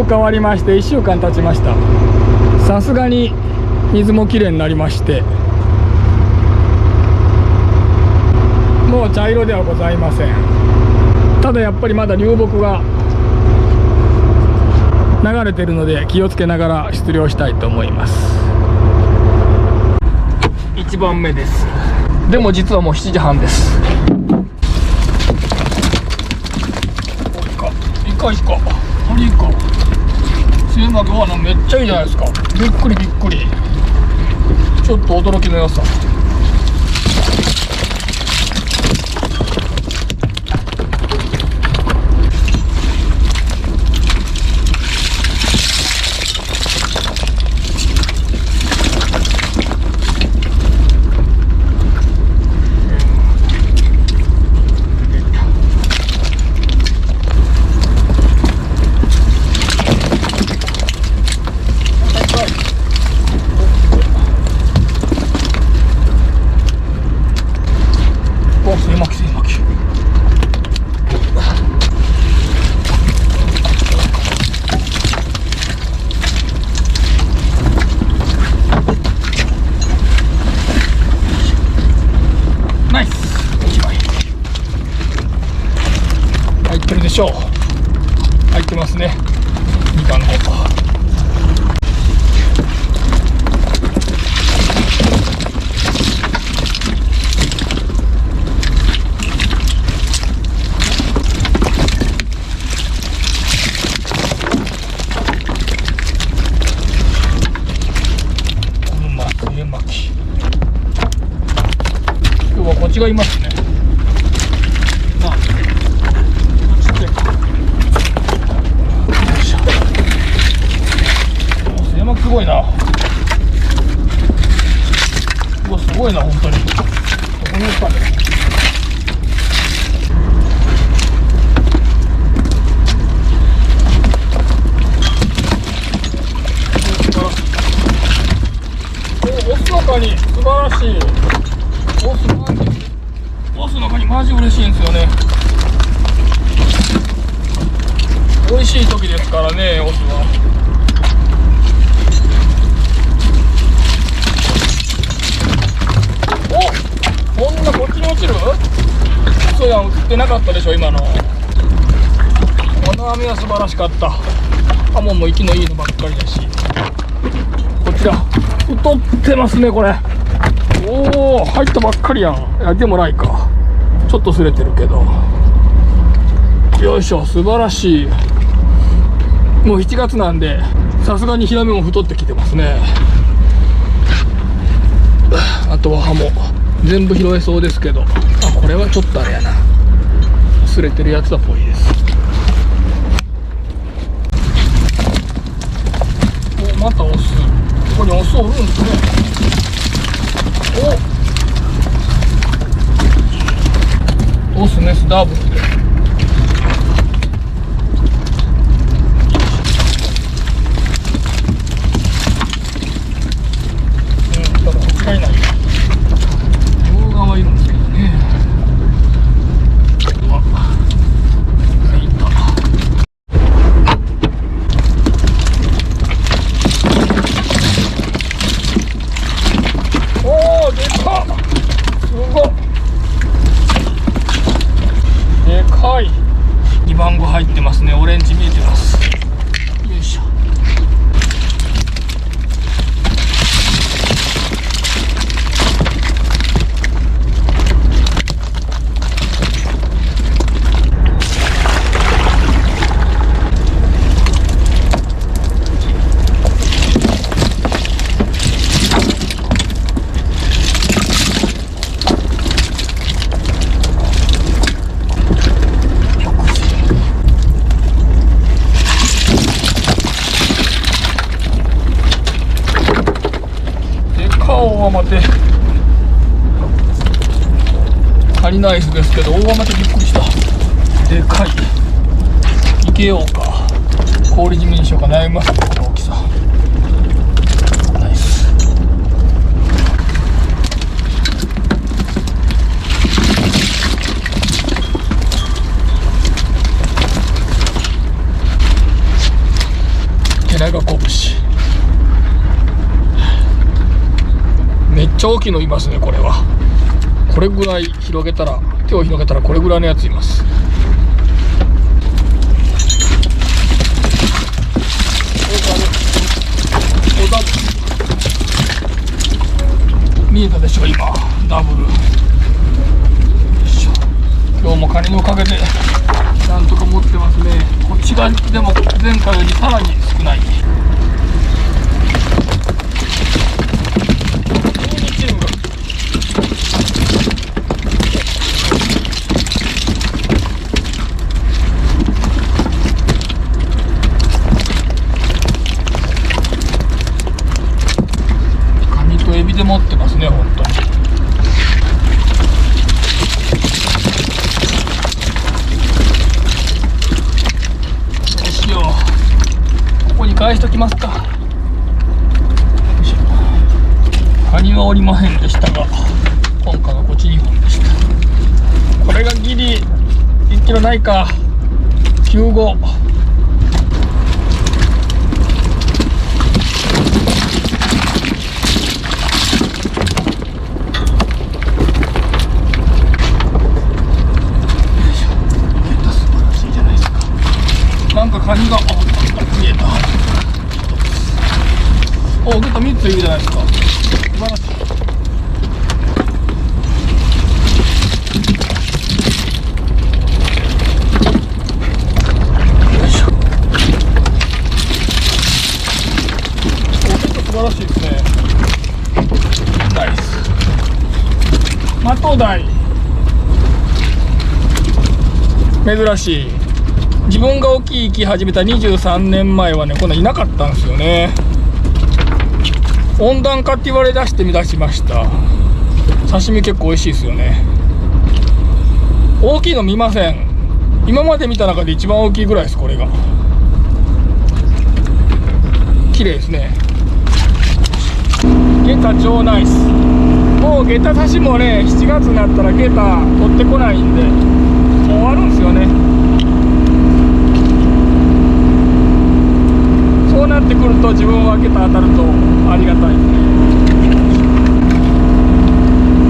変わりまして1週間経ちました。さすがに水もきれいになりまして、もう茶色ではございません。ただやっぱりまだ流木が流れてるので気をつけながら出漁したいと思います。1番目です。でも実はもう7時半です。いかあれいか水膜はめっちゃいいじゃないですか。びっくりびっくり、ちょっと驚きの良さ。入ってますね。2番5。今日はこっちがいますね。すごいな。うわ、すごいな、本当に。どこに行ったんだよ。オスのカニ、素晴らしい。オスのカニ、マジ嬉しいんですよね。美味しい時ですからね、オスは。こんなこっちに落ちる？そうやん、映ってなかったでしょ今の。この網は素晴らしかった。ハモンも息のいいのばっかりだし。こちら太ってますねこれ。おお、入ったばっかりやん。いやでもないか、ちょっと擦れてるけど。よいしょ、素晴らしい。もう7月なんでさすがにヒラメも太ってきてますね。あとはハモ全部拾えそうですけど、これはちょっとあれやな、擦れてるやつだっぽいです。お、またオス。ここにオスおるんですね。お、オスメスダブルで。ただこっちがいない。両側いるんですけどね。おお、でかっ。すごっ。でかい。2番5入ってますね。オレンジ見えてます。よいしょ。待て、カニナイスですけど大雨でびっくりした。でかい。いけようか、氷締めにしようか悩みます。この大きさ。ナイス。ヘナガコブシ、めっちゃ大きいのいますね。これはこれぐらい広げたら、手を広げたらこれぐらいのやついます。見えたでしょ今、ダブル。今日もカニのおかげでなんとか持ってますね。こっち側でも前回よりさらに少ない。12チームがカニとエビで持ってますね。本当に返しときますか。カニはおりまへんでしたが、今回はこっち2本でした。これがギリ1キロないか。95。なんかカニが見えた。お、ゲット3ついるじゃないですか。素晴らしい。よいしょ。お、ゲット素晴らしいですね。ナイス。マトウダイ。珍しい。自分が沖行き始めた23年前はね、こんないなかったんですよね。温暖化って言われ出してみ出しました。刺身結構美味しいですよね。大きいの見ません。今まで見た中で一番大きいぐらいです。これが綺麗ですね。ゲタ超ナイス。もうゲタ刺しもね、7月になったらゲタ取ってこないんで、もう終わるんですよね。そうなってくると自分はゲタ当たるとありがたいですね。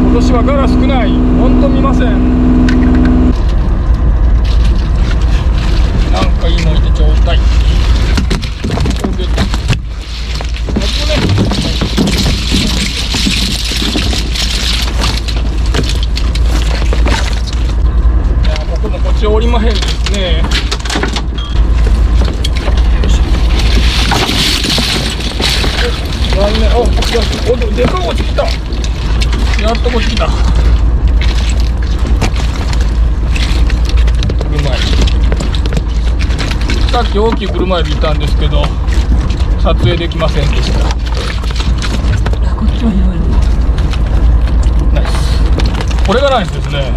今年はガラ少ない。本当見ません。なんかいいのいてちょうだい。いや、僕もこっちおりまへんですね。お、でかいこっち来た。やっとこっち来た。車エビ。さっき大きい車エビいたんですけど撮影できませんでした。こっちは広い。ナイス。これがナイスですね。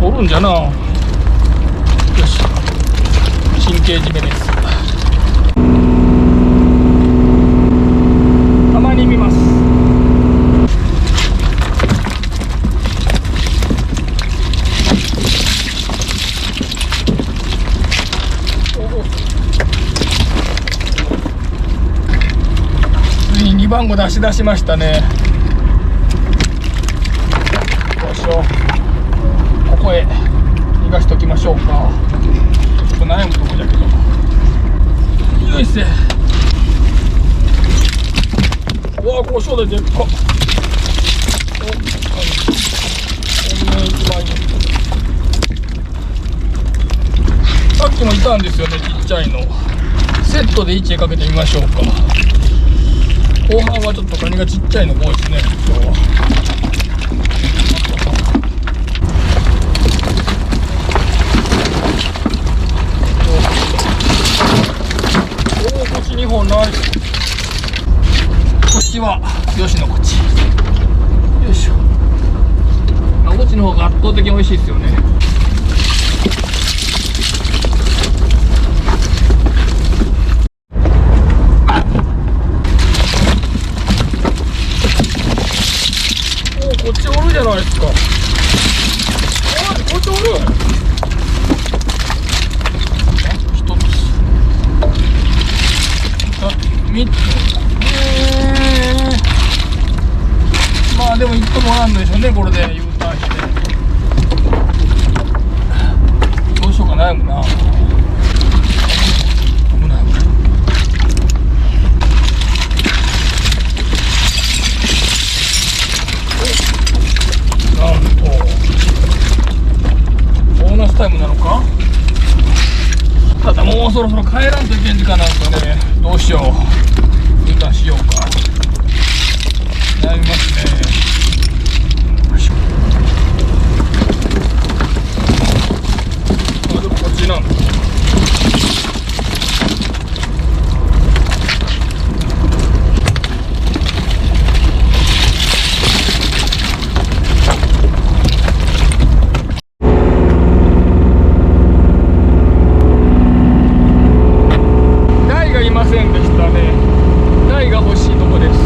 おるんじゃな。よし、神経締めです。たまに見ます。ついに2番号出しましたね。どうしよう。ここへ逃がしときましょうか。ちょっと悩むとこだけど。よいせ。うわ、こう正代でっか。お、さっきもいたんですよね、ちっちゃいの。セットで位置へかけてみましょうか。後半はちょっとカニがちっちゃいのが多いですね、今日は。おお、こっち2本ない。こっちは吉野こっち。よいしょ。こっちの方が圧倒的に美味しいですよね。おお、こっちおるじゃないですか。おい、こっちおる。あと一つ。ね、これで U ターンして。どうしようか悩むな。危ない危ない。なんとボーナスタイムなのか。ただもうそろそろ帰らんといけん時間なんですよね。どうしよう。U ターンしようか。悩みますね。よいしょ。こっちなんだ。台がいませんでしたね。台が欲しいとこです。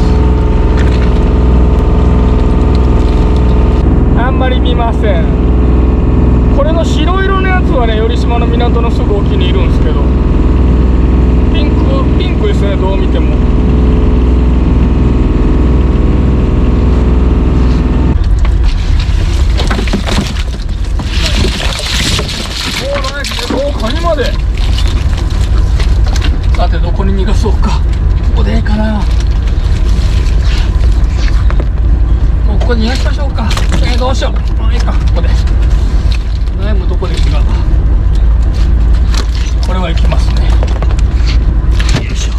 あんまり見ません。これの白色のやつはね、寄島の港のすぐ沖にいるんですけど、ピンクですね、どう見ても。カニまで。さてどこに逃がそうか。ここでいいかな。もうここに逃がしましょうか。どうしよう。いいか、ここで悩むとこですが、これはいきますね。よいしょ。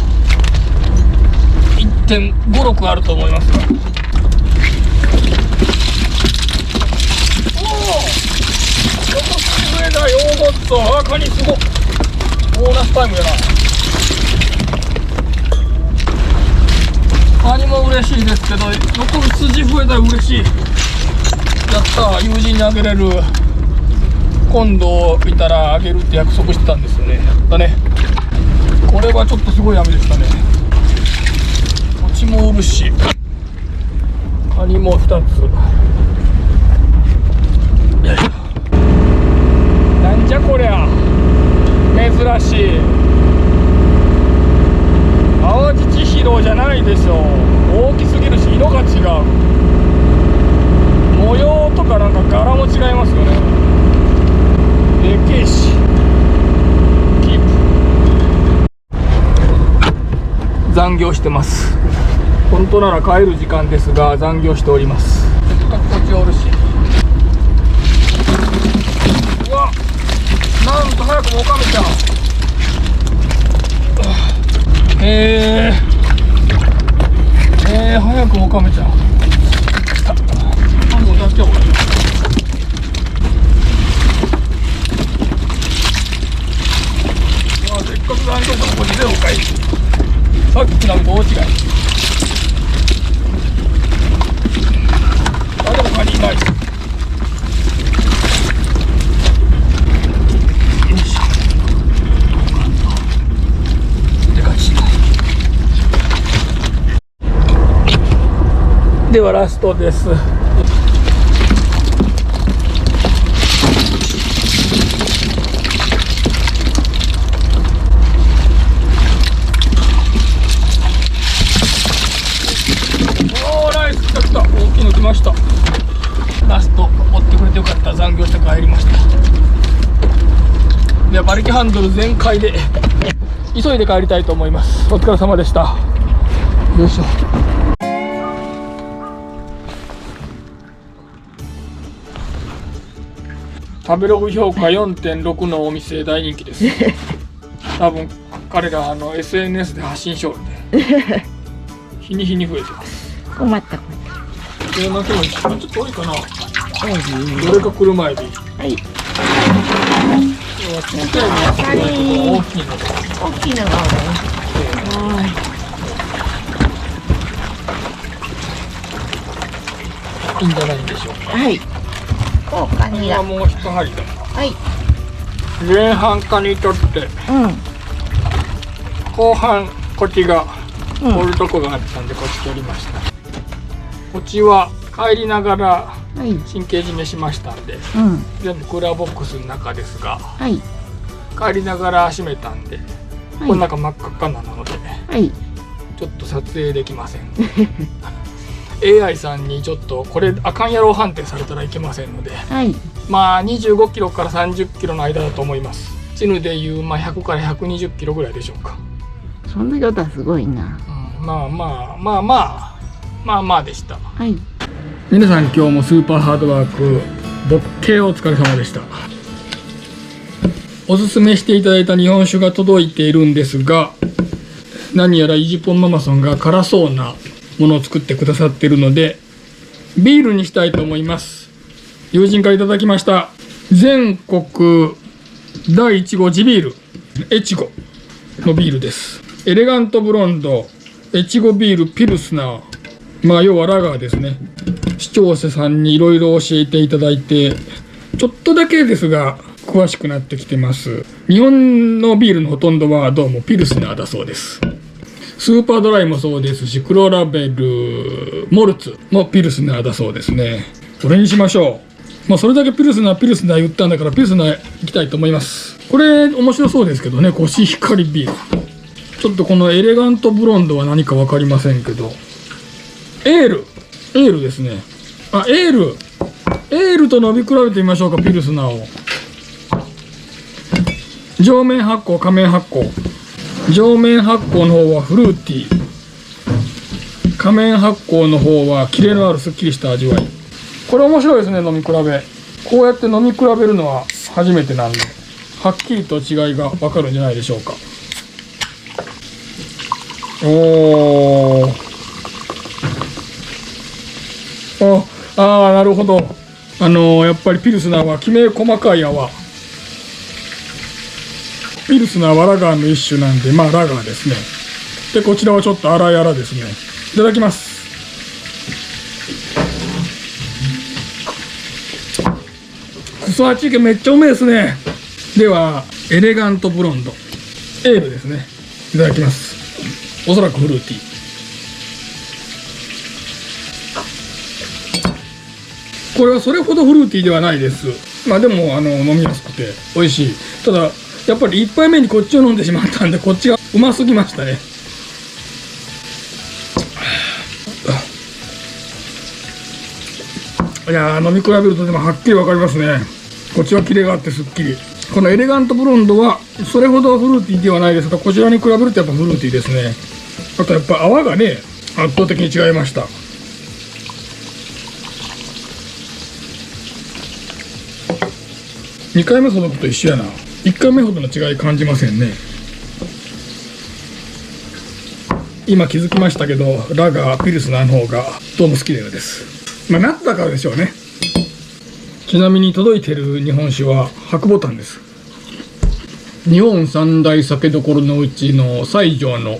1.56 あると思いますが、おお、横上だよ。ごっとカニすごっ。ボーナスタイムやな。カニも嬉しいですけど、残る筋増えたら嬉しい。やったー、友人にあげれる。今度いたらあげるって約束してたんですよね。やったね。これはちょっとすごい雨でしたね。こっちもおるし、カニも2つ。よいしょ。なんじゃこりゃ、珍しい。淡路千尋じゃないでしょ。大きすぎるし色が違う。模様とかなんか柄も違いますよね。でけえし。キープ。残業してます。本当なら帰る時間ですが残業しております。せっかくこっちおるし。うわ、なんと早くもおかめちゃん。早くもおかめちゃん。もう出しちゃおう。せっかく残業したらここにゼロかい。さっきのと大違い。あ、でもカニいない。よいしょ。でかち。ではラストです。大きいの来ました。ラスト追ってくれてよかった。残業して帰りました。では馬力ハンドル全開で急いで帰りたいと思います。お疲れ様でした。よいしょ。食べログ評価 4.6 のお店大人気です。多分彼らSNS で発信しようで日に日に増えてます。困ったこちょっと多いかな。と。どれか車エビ。はい。今日はちっちゃいのやつと大きいの。大きいのが多い。いいんじゃないんでしょうか。はい。こうカニが。今もう一針だ。はい。前半カニ取って、後半こっちが折るとこがあったんでこっち取りました。こっちは帰りながら神経締めしましたんで、全部クーラーボックスの中ですが、帰りながら閉めたんで、この中真っ赤っかなので、ちょっと撮影できません。AI さんにちょっとこれあかんやろ判定されたらいけませんので、はい。まあ25キロから30キロの間だと思います。チヌでいう、まあ、100から120キロぐらいでしょうか。そんな状態すごいな。うん、まあでした。はい。皆さん今日もスーパーハードワークボッケーお疲れ様でした。おすすめしていただいた日本酒が届いているんですが、何やらイジポンママソンが辛そうなものを作ってくださっているのでビールにしたいと思います。友人からいただきました全国第1号地ビール越後のビールです。エレガントブロンド越後ビールピルスナー、まあ要はラガーですね。視聴者さんにいろいろ教えていただいてちょっとだけですが詳しくなってきてます。日本のビールのほとんどはどうもピルスナーだそうです。スーパードライもそうですし、黒ラベルモルツもピルスナーだそうですね。これにしましょう。まあそれだけピルスナー言ったんだからピルスナーいきたいと思います。これ面白そうですけどね、コシヒカリビール。ちょっとこのエレガントブロンドは何か分かりませんけど、エールですね。あ、エールと飲み比べてみましょうか。ピルスナーを上面発酵下面発酵、上面発酵の方はフルーティー、下面発酵の方はキレのあるすっきりした味わい。これ面白いですね。飲み比べ、こうやって飲み比べるのは初めてなんではっきりと違いが分かるんじゃないでしょうか。なるほど。やっぱりピルスナーはきめ細かい泡。ピルスナーはラガーの一種なんで、まあラガーですね。でこちらはちょっと粗い粗ですね。いただきます。クソ8めっちゃうめえですね。ではエレガントブロンドエールですね。いただきます。おそらくフルーティー。これはそれほどフルーティーではないです。まあでも飲みやすくて美味しい。ただやっぱり1杯目にこっちを飲んでしまったんで、こっちがうますぎましたね。いやー、飲み比べるとでもはっきり分かりますね。こっちはキレがあってすっきり。このエレガントブロンドはそれほどフルーティーではないですが、こちらに比べるとやっぱフルーティーですね。あとやっぱ泡がね圧倒的に違いました。2回目ほどと一緒やな。1回目ほどの違い感じませんね。今気づきましたけど、ラガーピルスナーの方がどうも好きなようです。まあ夏だからでしょうね。ちなみに届いている日本酒は白牡丹です。日本三大酒どころのうちの西条の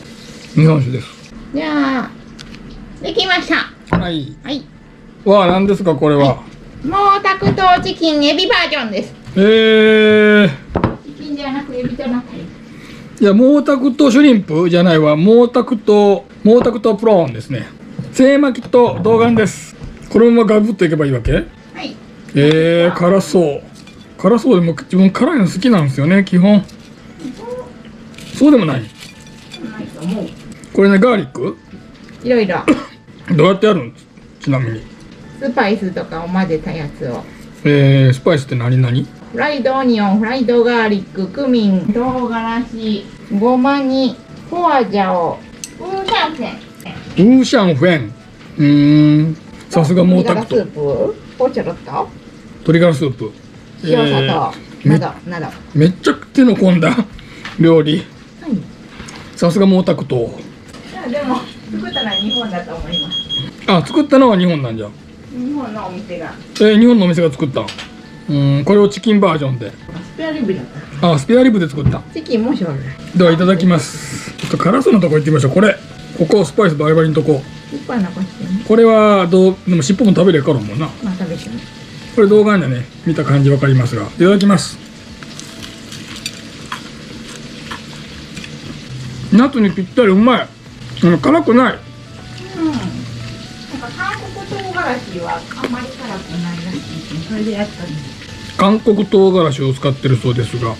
日本酒です。じゃあできました。はいはい。わあ、何ですかこれは。毛沢東チキンエビバージョンです。チキンじゃなくエビじゃなくて。いや、毛沢東シュリンプじゃないわ。毛沢東プローンですね。精巻きと冬瓜です。このままガブッといけばいいわけ。はい。辛そうでも自分辛いの好きなんですよね基本。そうでもない。ないと思う。これね、ガーリックいろいろどうやってやるん？ちなみにスパイスとかを混ぜたやつを。スパイスって何？フライドオニオン、フライドガーリック、クミン、唐辛子、ごまにホアジャオ、ウーシャンフェン。ウーシャンフェン。さすが毛沢東。鶏ガラスープをちょろっと。鶏ガラスープ。塩砂糖などなど。めっちゃ手の込んだ料理。はい。さすが毛沢東。いやでも作ったのは日本だと思います。あ、作ったのは日本なんじゃ。日本のお店が。日本のお店が作ったん。これをチキンバージョンで。スペアリブだった。あ、スペアリブで作った。チキンもしょうがない。ではいただきます。ちょっと辛そうなとこ行ってみましょう。ここスパイスバリバリのとこ。いっぱい残してね。これはでも尻尾も食べれるからもんな。まあ食べてね。これ動画でね見た感じわかりますが、いただきます。夏にぴったりうまい。辛くない。なんか韓国唐辛子はあんまり辛くないらしいですね。それでやったんです。韓国唐辛子を使ってるそうですが、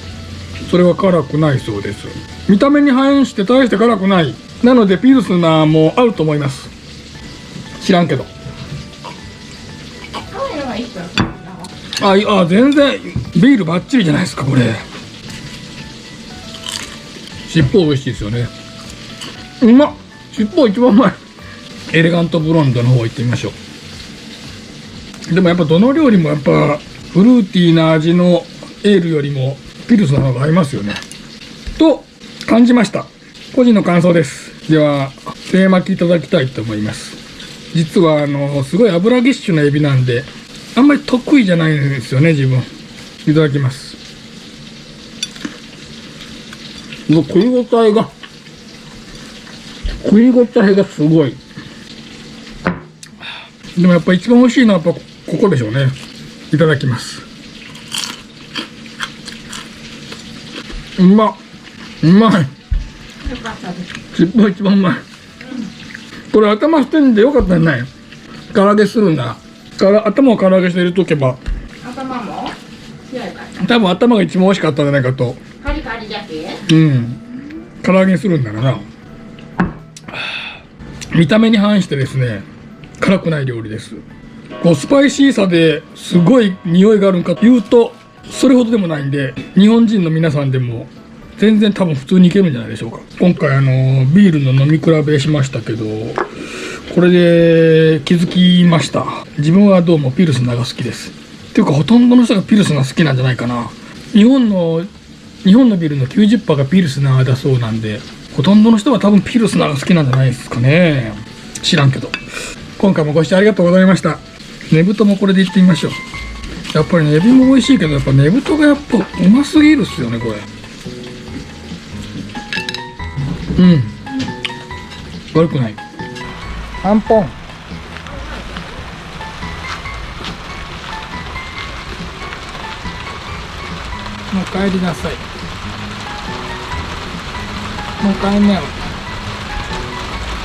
それは辛くないそうです。見た目に反映して大して辛くない。なのでピルスナーも合うと思います。知らんけど。全然ビールバッチリじゃないですかこれ。尻尾美味しいですよね。うまっ。尻尾一番うまい。エレガントブロンドの方行ってみましょう。でもやっぱどの料理もやっぱフルーティーな味のエールよりもピルスの方が合いますよねと感じました。個人の感想です。ではテーマ巻きいただきたいと思います。実はすごい油ぎっしゅなエビなんであんまり得意じゃないんですよね自分。いただきます。食い応えがすごい。でもやっぱ一番美味しいのはやっぱここでしょうね。いただきます。うまい。よかったです。尻尾一番うまい。これ頭捨てんでよかったんじゃない？唐揚げするんだ。頭を唐揚げして入れとけば頭も違うかな。多分頭が一番美味しかったんじゃないかと。カリカリだけ？唐揚げにするんだろうな。見た目に反してですね辛くない料理です。こうスパイシーさですごい匂いがあるんかというとそれほどでもないんで、日本人の皆さんでも全然多分普通にいけるんじゃないでしょうか。今回ビールの飲み比べしましたけど、これで気づきました。自分はどうもピルスナーが好きです。っていうかほとんどの人がピルスナー好きなんじゃないかな。日本のビールの 90% がピルスナーだそうなんで、ほとんどの人は多分ピルスナーが好きなんじゃないですかね。知らんけど。今回もご視聴ありがとうございました。ねぶともこれでいってみましょう。やっぱりねエビも美味しいけどやっぱねぶとがやっぱうますぎるっすよねこれ。悪くない。あんぽん。もう帰りなさい。もう帰んなよ。